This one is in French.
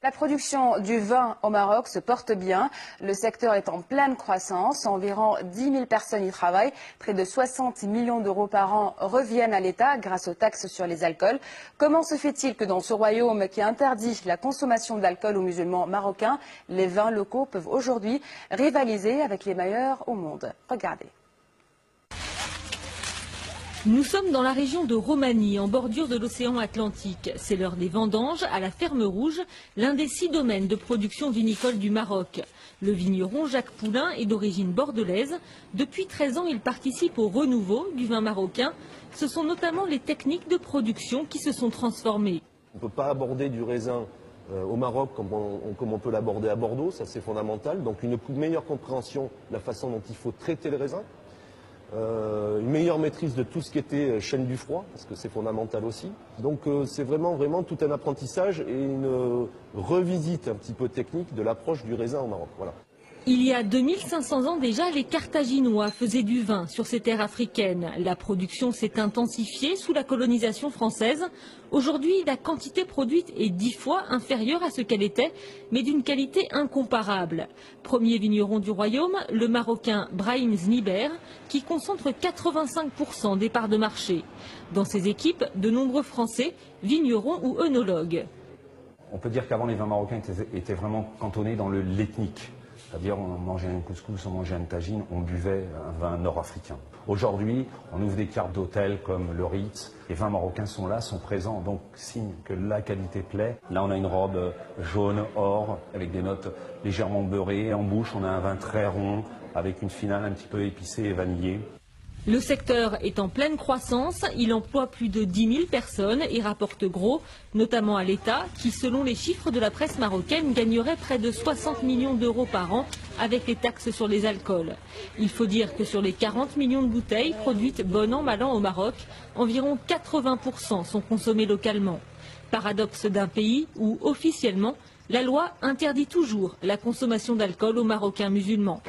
La production du vin au Maroc se porte bien. Le secteur est en pleine croissance. Environ 10 000 personnes y travaillent. Près de 60 millions d'euros par an reviennent à l'État grâce aux taxes sur les alcools. Comment se fait-il que dans ce royaume qui interdit la consommation d'alcool aux musulmans marocains, les vins locaux peuvent aujourd'hui rivaliser avec les meilleurs au monde? Regardez. Nous sommes dans la région de Romanie, en bordure de l'océan Atlantique. C'est l'heure des vendanges à la Ferme Rouge, l'un des 6 domaines de production vinicole du Maroc. Le vigneron Jacques Poulain est d'origine bordelaise. Depuis 13 ans, il participe au renouveau du vin marocain. Ce sont notamment les techniques de production qui se sont transformées. On ne peut pas aborder du raisin au Maroc comme on peut l'aborder à Bordeaux, ça c'est fondamental. Donc une meilleure compréhension de la façon dont il faut traiter le raisin. Une meilleure maîtrise de tout ce qui était chaîne du froid, parce que c'est fondamental aussi. Donc c'est vraiment tout un apprentissage et une revisite un petit peu technique de l'approche du raisin au Maroc. Voilà. Il y a 2500 ans déjà, les Carthaginois faisaient du vin sur ces terres africaines. La production s'est intensifiée sous la colonisation française. Aujourd'hui, la quantité produite est 10 fois inférieure à ce qu'elle était, mais d'une qualité incomparable. Premier vigneron du royaume, le Marocain Brahim Zniber, qui concentre 85% des parts de marché. Dans ses équipes, de nombreux Français, vignerons ou œnologues. On peut dire qu'avant, les vins marocains étaient vraiment cantonnés dans l'ethnique. C'est-à-dire on mangeait un couscous, on mangeait un tagine, on buvait un vin nord-africain. Aujourd'hui, on ouvre des cartes d'hôtels comme le Ritz. Les vins marocains sont là, sont présents, donc signe que la qualité plaît. Là, on a une robe jaune, or, avec des notes légèrement beurrées. En bouche, on a un vin très rond, avec une finale un petit peu épicée et vanillée. Le secteur est en pleine croissance, il emploie plus de 10 000 personnes et rapporte gros, notamment à l'État, qui selon les chiffres de la presse marocaine gagnerait près de 60 millions d'euros par an avec les taxes sur les alcools. Il faut dire que sur les 40 millions de bouteilles produites bon an mal an au Maroc, environ 80% sont consommées localement. Paradoxe d'un pays où, officiellement, la loi interdit toujours la consommation d'alcool aux Marocains musulmans.